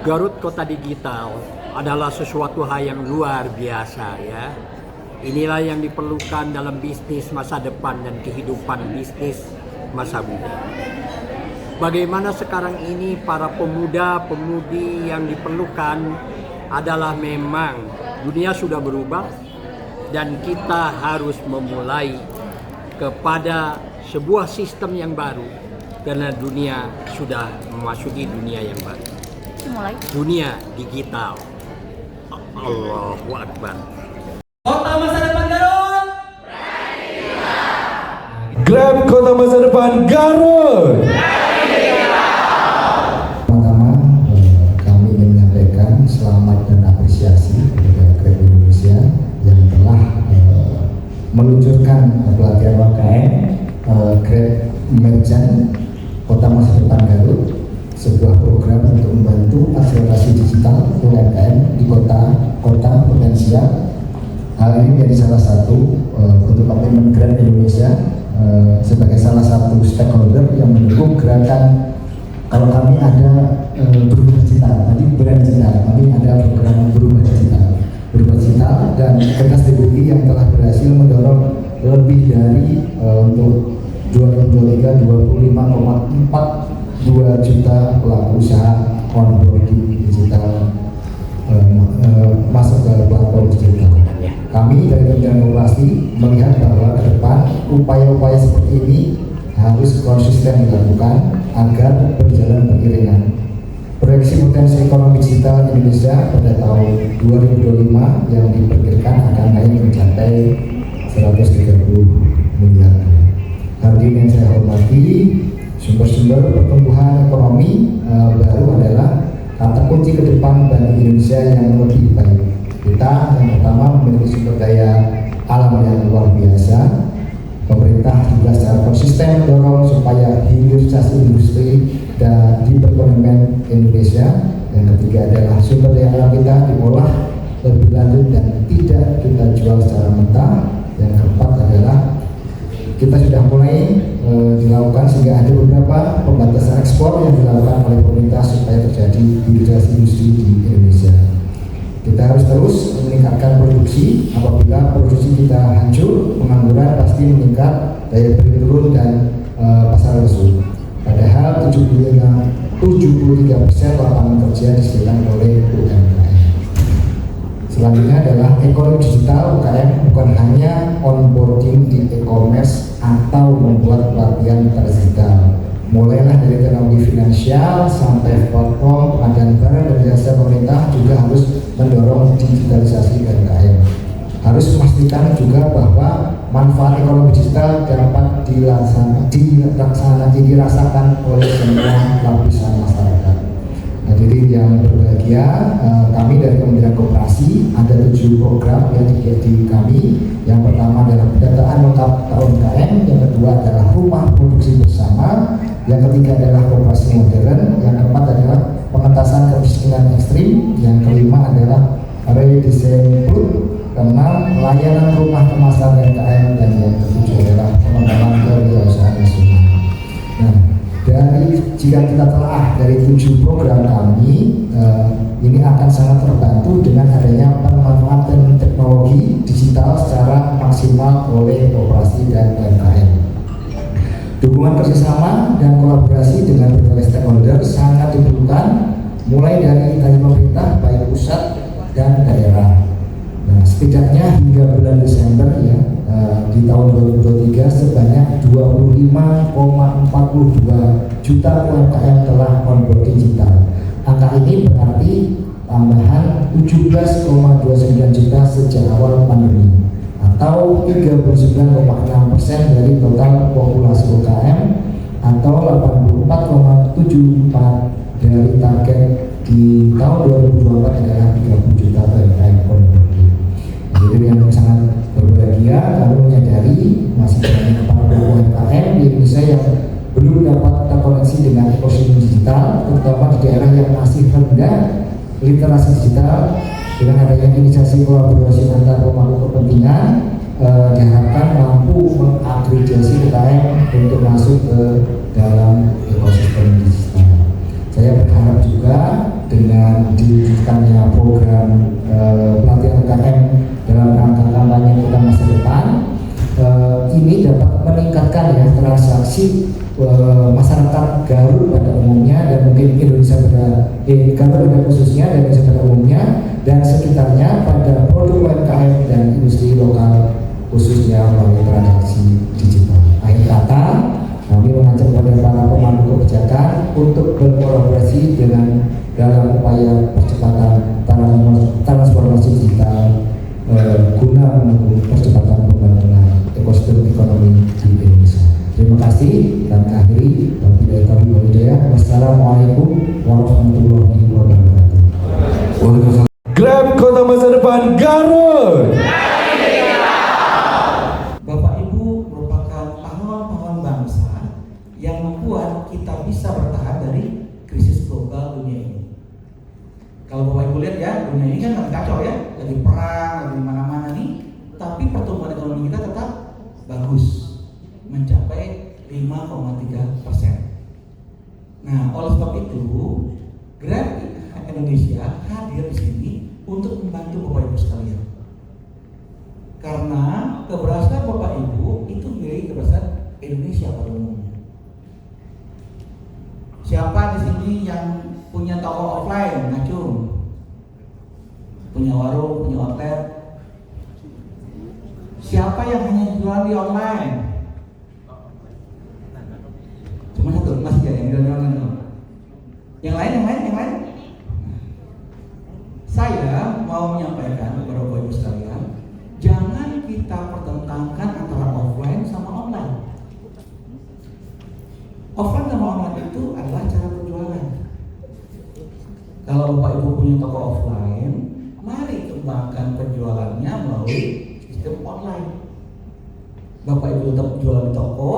Garut Kota Digital adalah sesuatu hal yang luar biasa ya. Inilah yang diperlukan dalam bisnis masa depan dan kehidupan bisnis masa muda. Bagaimana sekarang ini para pemuda-pemudi yang diperlukan adalah memang dunia sudah berubah dan kita harus memulai kepada sebuah sistem yang baru karena dunia sudah memasuki dunia yang baru. Dunia digital. Allahu Akbar. Kota masa depan Garut. Grab Kota Masa Depan Garut. Pertama, kami ingin menyampaikan selamat dan apresiasi kepada Grab Indonesia yang telah meluncurkan pelatihan UMKM Grab Merchant Kota Masa Depan Garut, sebuah program untuk membantu akselerasi digital UMKM di kota-kota potensial. Hal ini menjadi salah satu untuk komitmen Grab Indonesia sebagai salah satu stakeholder yang mendukung gerakan. Kalau kami ada berubah digital, nanti brand digital, kami ada program berubah digital dan Kertas DBI yang telah berhasil mendorong lebih dari untuk 2023 25,42 juta pelaku usaha onboarding digital masuk ke platform digital. Kami dari Kementerian Koperasi melihat bahwa ke depan upaya-upaya seperti ini harus konsisten dilakukan agar berjalan beriringan. Proyeksi potensi ekonomi digital Indonesia pada tahun 2025 yang diperkirakan akan naik mencapai 130 miliar. Hadirin yang saya hormati, sumber-sumber pertumbuhan ekonomi baru adalah kata kunci ke depan bagi Indonesia yang lebih baik. Kita yang pertama memiliki sumber daya alam yang luar biasa. Pemerintah juga secara konsisten mendorong supaya hilirisasi industri dan di perekonomian Indonesia. Yang ketiga adalah sumber daya alam kita diolah lebih lanjut dan tidak kita jual secara mentah. Yang keempat adalah kita sudah mulai dilakukan sehingga ada beberapa pembatasan ekspor yang dilakukan oleh pemerintah supaya terjadi hilirisasi industri di Indonesia. Kita harus terus meningkatkan produksi. Apabila produksi kita hancur, pengangguran pasti meningkat, daya beli turun dan pasar lesu. Padahal 73% lapangan kerja disediakan oleh UMKM. Selanjutnya adalah ekonomi digital UMKM bukan hanya onboarding di e-commerce atau membuat pelatihan digital. Mulailah dari teknologi finansial sampai platform pengadaan barang dan jasa pemerintah juga harus mendorong digitalisasi UMKM. Harus memastikan juga bahwa manfaat ekonomi digital dapat dirasakan oleh semua lapisan masyarakat. Hadirin yang berbahagia, kami dari Kementerian Koperasi ada 7 program yang diikuti kami. Yang pertama adalah pendataan lengkap UMKM, yang kedua adalah rumah produksi bersama, yang ketiga adalah koperasi modern, yang keempat adalah pengentasan kemiskinan ekstrim, yang kelima adalah redesign food, keenam layanan rumah kemasan UMKM, dan yang ketujuh adalah pengembangan kewirausahaan nasional. Nah, jika kita telah dari 7 program kami, ini akan sangat terbantu dengan adanya pemanfaatan teknologi digital secara maksimal oleh koperasi dan UMKM. Dukungan kerjasama dan kolaborasi dengan berbagai stakeholder sangat diperlukan, mulai dari pemerintah baik pusat dan daerah. Nah, setidaknya hingga bulan Desember ya, di tahun 2023 sebanyak 25,42 juta UMKM telah onboarding digital. Angka ini berarti tambahan 17,29 juta sejak awal pandemi, atau 39,6% dari total populasi UMKM, atau 84,74 dari target di tahun 2024 adalah 30 juta UMKM onboarding. Jadi yang sangat berbahagia kami menyadari masih banyak para UMKM di Indonesia yang belum dapat terkoneksi dengan ekosistem digital, terutama di daerah yang masih rendah literasi digital. Dengan adanya inisiasi kolaborasi antar pemangku kepentingan, diharapkan mampu mengagregasi UMKM untuk masuk ke dalam ekosistem digital. Saya berharap juga dengan dengan didirikannya program pelatihan UKM dalam rangka kampanye Kota Masa Depan, ini dapat meningkatkan ya transaksi masyarakat Garut pada umumnya dan mungkin Indonesia Garut pada khususnya dan Indonesia pada umumnya dan sekitarnya pada produk UMKM dan industri lokal khususnya melalui transaksi digital. Akhir kata, kami mengajak kepada para pemangku kebijakan untuk berkolaborasi dengan dalam upaya percepatan transformasi digital guna mendukung percepatan pembangunan ekosistem ekonomi di Indonesia. Terima kasih dan akhiri wassalamualaikum warahmatullahi wabarakatuh. Grab Kota Masa Depan Garut. Bapak Ibu merupakan pahlawan-pahlawan bangsa yang membuat kita bisa bertahan dari krisis global dunia ini. Kalau Bapak Ibu lihat ya, dunia ini kan lagi kacau ya, lagi perang, lagi mana-mana nih, tapi pertumbuhan ekonomi kita tetap bagus, mencapai 5,3%. Nah, oleh sebab itu, Grab Indonesia hadir di sini untuk membantu Bapak Ibu sekalian. Karena keberhasilan Bapak Ibu itu menjadi keberhasilan Indonesia pada umumnya. Siapa di sini yang punya toko offline, ngacung? Punya warung, punya outlet? Siapa yang hanya jual di online? Cuma satu, masih ya yang jual di online. Yang lain. Saya mau menyampaikan kepada Bapak Ibu sekalian, jangan kita pertentangkan antara offline sama online. Offline sama online itu adalah cara berjualan. Kalau Bapak Ibu punya toko offline, mari kembangkan penjualannya melalui sistem online. Bapak Ibu tetap jualan di toko,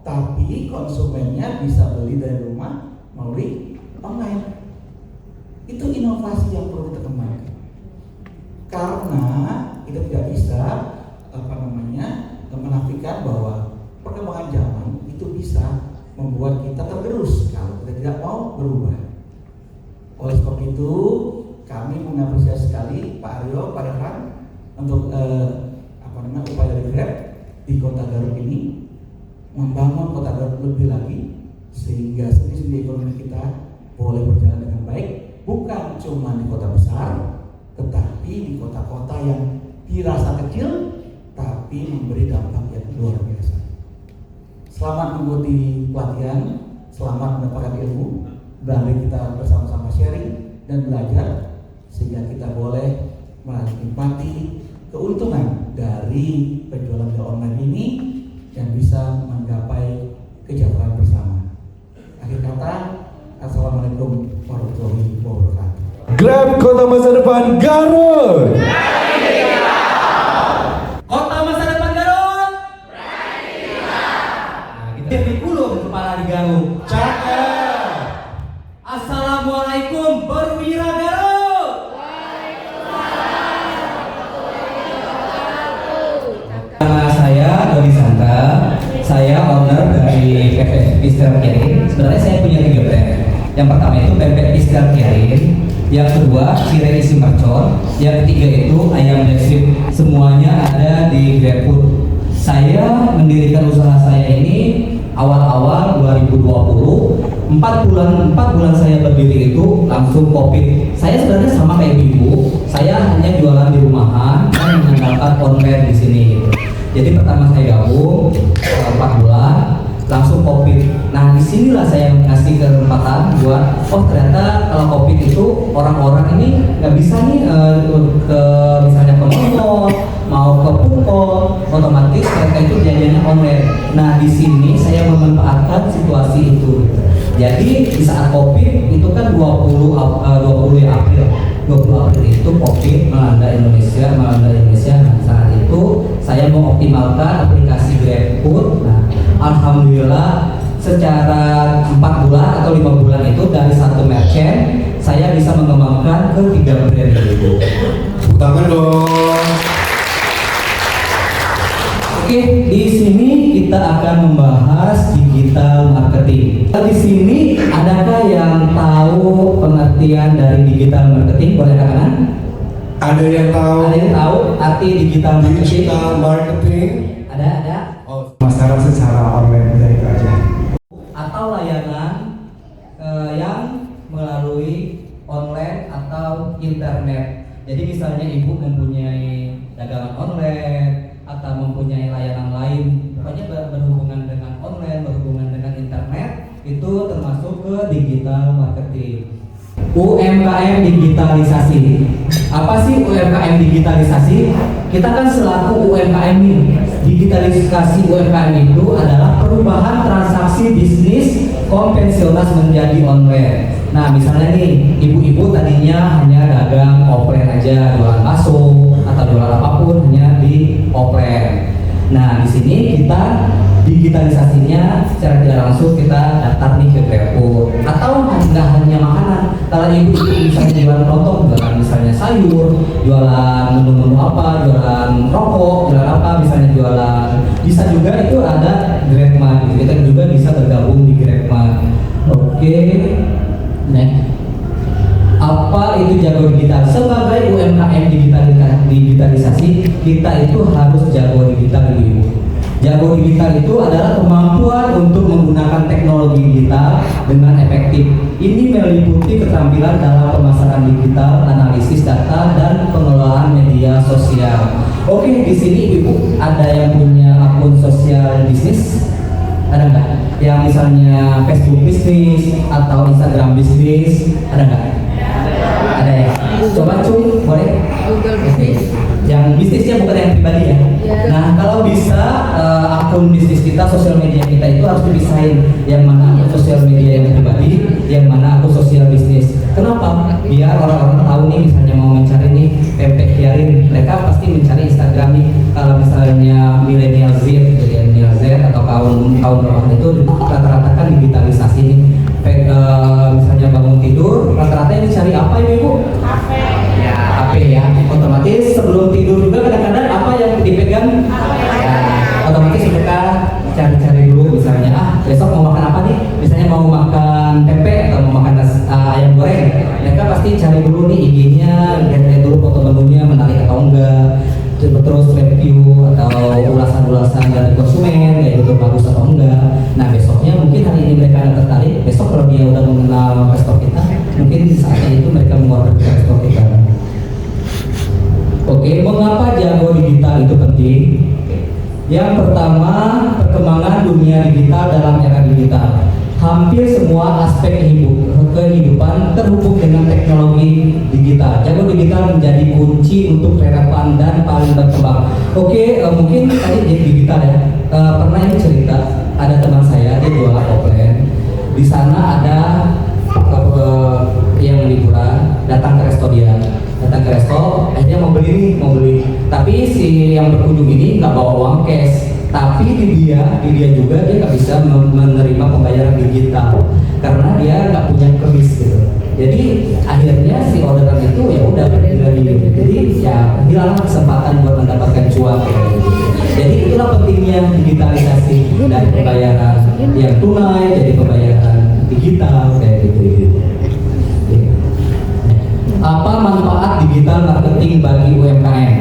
tapi konsumennya bisa beli dari rumah melalui online. Itu inovasi yang perlu kita kembangkan. Karena kita tidak bisa menafikan bahwa perkembangan zaman itu bisa membuat kita tergerus kalau kita tidak mau berubah. Oleh sebab itu, kami mengapresiasi sekali Pak Aryo, Pak Rehan untuk upaya dari Grab di Kota Garut ini membangun Kota Garut lebih lagi sehingga sendi-sendi ekonomi kita boleh berjalan dengan baik, bukan cuma di kota besar, tetapi di kota-kota yang dirasa kecil tapi memberi dampak yang luar biasa. Selamat mengikuti pelatihan, selamat mendapatkan ilmu. Mari kita bersama-sama sharing dan belajar sehingga kita boleh menikmati keuntungan dari penjualan online ini dan bisa menggapai kesejahteraan bersama. Akhir kata, assalamualaikum warahmatullahi wabarakatuh. Grab Kota Masa Depan Garut. Kota Masa Depan Garut. Nah, kita dikulung kepala di Garut. Cakep. Assalamualaikum perwira Garut. Nama saya Dodi Santa, saya owner dari PP Pistol Kirin. Sebenarnya saya punya 3 brand. Yang pertama itu PP Pistol Kirin, yang kedua cireng isi mercon, yang ketiga itu ayam black strip. Semuanya ada di GrabFood. Saya mendirikan usaha saya ini awal-awal 2020. 4 bulan saya berdiri itu langsung COVID. Saya sebenarnya sama kayak ibu, saya hanya jualan di rumahan dan mengandalkan online di sini gitu. Jadi pertama saya gabung 4 bulan langsung COVID. Nah disinilah saya ngasih kesempatan buat ternyata kalau COVID itu orang-orang ini nggak bisa nih ke misalnya ke mall, mau ke pukul, otomatis mereka itu jajannya online. Nah di sini saya memanfaatkan situasi itu. Jadi di saat COVID itu kan 20 April itu COVID melanda Indonesia. Nah, saat itu saya mengoptimalkan aplikasi GrabFood. Nah, alhamdulillah secara 4 bulan atau 5 bulan itu dari 1 merchant saya bisa mengembangkan ke 3 brand itu. Tangan dong. Oke, di sini kita akan membahas digital marketing. Di sini adakah yang tahu pengertian pengertian dari digital marketing? Boleh angkat tangan? Ada yang tahu? Ada yang tahu arti digital marketing? Digital marketing. Ada. Pemasaran secara online udah itu aja. Atau layanan yang melalui online atau internet. Jadi misalnya ibu mempunyai dagangan online atau mempunyai layanan lain, pokoknya berhubungan dengan online, berhubungan dengan internet, itu termasuk ke digital marketing. UMKM digitalisasi. Apa sih UMKM digitalisasi? Kita kan selaku UMKM nih, digitalisasi UMKM itu adalah perubahan transaksi bisnis konvensional menjadi online. Nah, misalnya nih, ibu-ibu tadinya hanya dagang offline aja, jualan bakso atau jualan apapun hanya di offline. Nah, di sini kita digitalisasinya secara tidak langsung kita daftar nih ke GrabFood, atau nggak hanya makanan. Kalau ibu misalnya jualan kelontong, jualan misalnya sayur, jualan menu-menu apa, jualan rokok, jualan apa, misalnya jualan, bisa juga itu ada GrabMart. Kita juga bisa bergabung di GrabMart. Oke. Next. Apa itu jago digital? Sebagai UMKM digitalisasi, kita itu harus jago digital dulu. Jago digital itu adalah kemampuan untuk menggunakan teknologi digital dengan efektif. Ini meliputi keterampilan dalam pemasaran digital, analisis data, dan pengelolaan media sosial. Oke, di sini ibu ada yang punya akun sosial bisnis? Ada nggak? Yang misalnya Facebook bisnis atau Instagram bisnis, ada nggak? Ada ya? Coba cuy, boleh? Google Oke. Yang bisnisnya bukan yang pribadi ya? Nah, kalau bisa akun bisnis kita, sosial media kita itu harus dipisahin. Yang mana akun sosial media yang pribadi, yang mana akun sosial bisnis. Kenapa? Biar orang-orang tahu nih, misalnya mau mencari nih pempek Kiarin, mereka pasti mencari Instagram nih. Kalau misalnya milenial Z atau kaum bawah itu rata-rata kan digitalisasi nih. Misalnya bangun tidur, rata-rata yang dicari apa ya ibu? HP ya. Otomatis sebelum tidur juga kadang-kadang apa yang dipegang? Ya, otomatis mereka cari-cari dulu, misalnya besok mau makan apa nih? Misalnya mau makan pempek atau mau makan ayam goreng, mereka pasti cari dulu nih IG-nya, lihat dulu foto menunya menarik atau enggak, terus review atau ulasan-ulasan dari konsumen kayak gitu bagus atau enggak. Nah, besoknya mungkin hari ini mereka nggak tertarik, besok kalau dia udah mengenal restoran kita, mungkin di saatnya itu mereka mengorder ke restoran kita. Oke, mengapa jago digital itu penting? Yang pertama, perkembangan dunia digital dalam era digital. Hampir semua aspek kehidupan terhubung dengan teknologi digital. Jago digital menjadi kunci untuk relevan dan paling berkembang. Oke, mungkin tadi jadi digital ya. Pernah ini cerita, ada teman saya dia jualan offline. Di sana ada yang liburan, datang ke resto akhirnya mau beli. Tapi si yang berkunjung ini nggak bawa uang cash. Tapi di dia juga dia nggak bisa menerima pembayaran digital karena dia nggak punya kris gitu. Jadi akhirnya si orderan itu ya udah jadi ya hilang kesempatan buat mendapatkan cuan gitu. Jadi itulah pentingnya digitalisasi dari pembayaran yang tunai jadi pembayaran digital kayak gitu. Apa manfaat digital marketing bagi UMKM?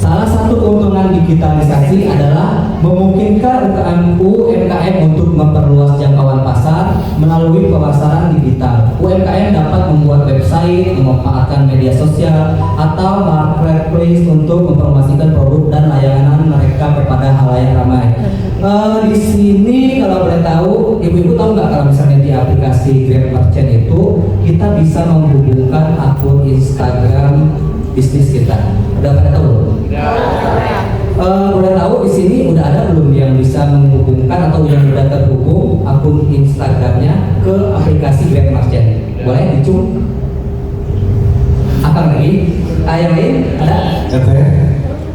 Salah satu keuntungan digitalisasi adalah memungkinkan UMKM untuk memperluas jangkauan pasar melalui pemasaran digital. UMKM dapat membuat website, memanfaatkan media sosial, atau marketplace untuk mempromosikan produk dan layanan mereka kepada halayak ramai. Di sini kalau boleh tahu, ibu-ibu tahu nggak kalau misalnya di aplikasi Grab Merchant itu kita bisa menghubungkan akun Instagram bisnis kita. Udah pada tahu? Boleh tahu di sini udah ada belum yang bisa menghubungkan atau yang sudah terhubung akun Instagramnya ke aplikasi Grab Merchant? Boleh dicung? Apa lagi? Yang lain ada?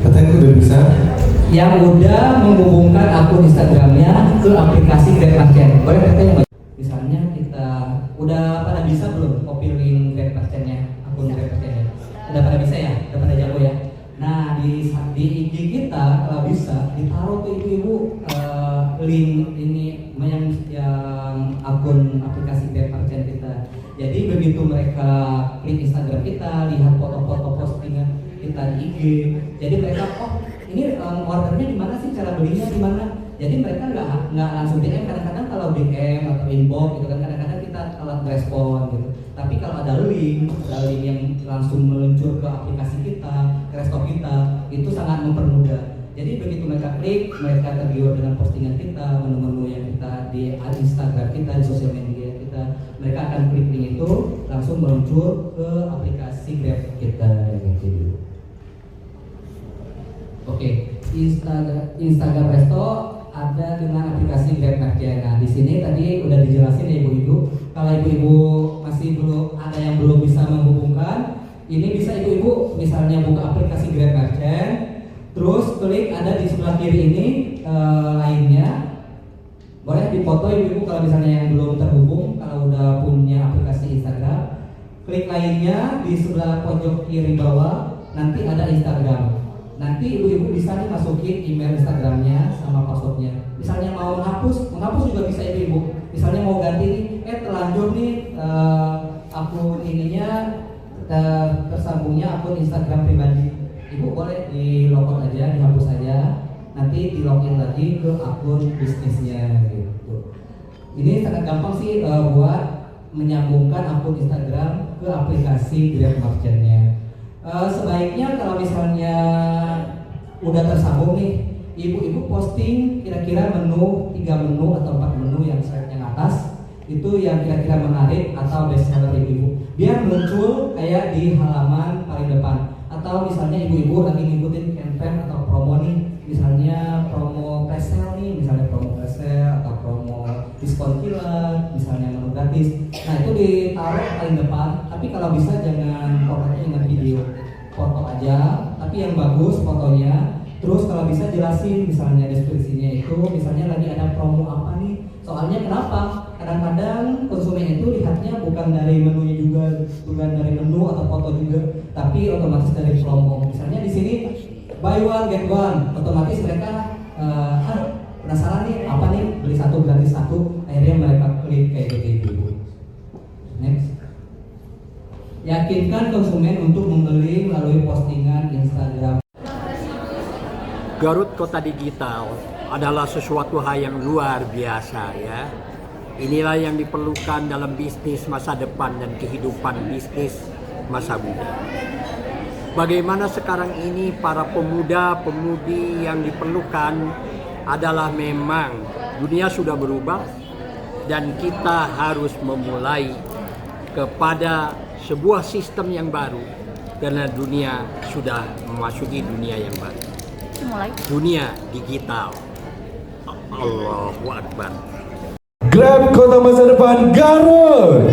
Katanya udah bisa. Yang udah menghubungkan akun Instagramnya ke aplikasi Grab Merchant. Boleh katanya? Misalnya kita udah pada bisa belum copy link Grab Merchant-nya, akun Grab Merchant-nya? Udah pada bisa ya? Udah pada jago ya? Nah, di IG kita kalau bisa ditaruh tuh ibu-ibu link ini yang akun aplikasi Grab Merchant kita. Jadi begitu mereka klik Instagram kita, lihat foto-foto postingan kita di IG, jadi mereka ini ordernya di mana sih, cara belinya di mana. Jadi mereka nggak langsung DM. Kadang-kadang kalau DM atau inbox gitu kan, kadang-kadang kita telat respon gitu. Tapi kalau ada link yang langsung meluncur ke aplikasi kita, ke desktop kita, itu sangat mempermudah. Jadi begitu mereka klik, mereka tergiur dengan postingan kita, menu-menu yang kita di Instagram kita, di sosial media kita, mereka akan klik link itu, langsung meluncur ke aplikasi Grab kita gitu. Oke, Instagram Resto ada dengan aplikasi Grab Merchant. Nah, di sini tadi udah dijelasin ya ibu-ibu. Kalau ibu-ibu masih belum ada yang belum bisa menghubungkan, ini bisa ibu-ibu misalnya buka aplikasi Grab Merchant, terus klik ada di sebelah kiri ini lainnya. Boleh dipoto ibu-ibu kalau misalnya yang belum terhubung, kalau udah punya aplikasi Instagram, klik lainnya di sebelah pojok kiri bawah, nanti ada Instagram. Nanti ibu-ibu bisa nih masukin email Instagramnya sama passwordnya. Misalnya mau menghapus juga bisa ibu-ibu. Misalnya mau ganti nih, terlanjur nih akun ininya tersambungnya akun Instagram pribadi. Ibu boleh di login aja, dihapus aja. Nanti di login lagi ke akun bisnisnya gitu. Ini sangat gampang sih buat menyambungkan akun Instagram ke aplikasi Grab Merchant-nya. Sebaiknya kalau misalnya udah tersambung nih, ibu-ibu posting kira-kira menu 3 menu atau 4 menu yang slide yang atas itu yang kira-kira menarik atau best seller ibu-ibu, biar muncul kayak di halaman paling depan. Atau misalnya ibu-ibu lagi ngikutin campaign atau promo nih, misalnya promo flash sale nih, misalnya promo flash sale atau promo diskon kilat, misalnya menu gratis. Nah itu ditaruh paling depan, tapi kalau bisa jangan fotonya dengan video, foto aja, tapi yang bagus fotonya. Terus kalau bisa jelasin misalnya deskripsinya itu, misalnya lagi ada promo apa nih. Soalnya kenapa? Kadang-kadang konsumen itu lihatnya bukan dari menunya juga, bukan dari menu atau foto juga, tapi otomatis dari promo. Misalnya di sini buy one get one, otomatis mereka penasaran nih apa nih, beli 1 gratis 1, akhirnya mereka klik kayak gitu. Next. Yakinkan konsumen untuk membeli melalui postingan Instagram. Garut Kota Digital adalah sesuatu hal yang luar biasa ya. Inilah yang diperlukan dalam bisnis masa depan dan kehidupan bisnis masa muda. Bagaimana sekarang ini para pemuda-pemudi yang diperlukan adalah memang dunia sudah berubah dan kita harus memulai kepada sebuah sistem yang baru karena dunia sudah memasuki dunia yang baru. Dunia digital. Allahu Akbar. Grab Kota Masa Depan Garut.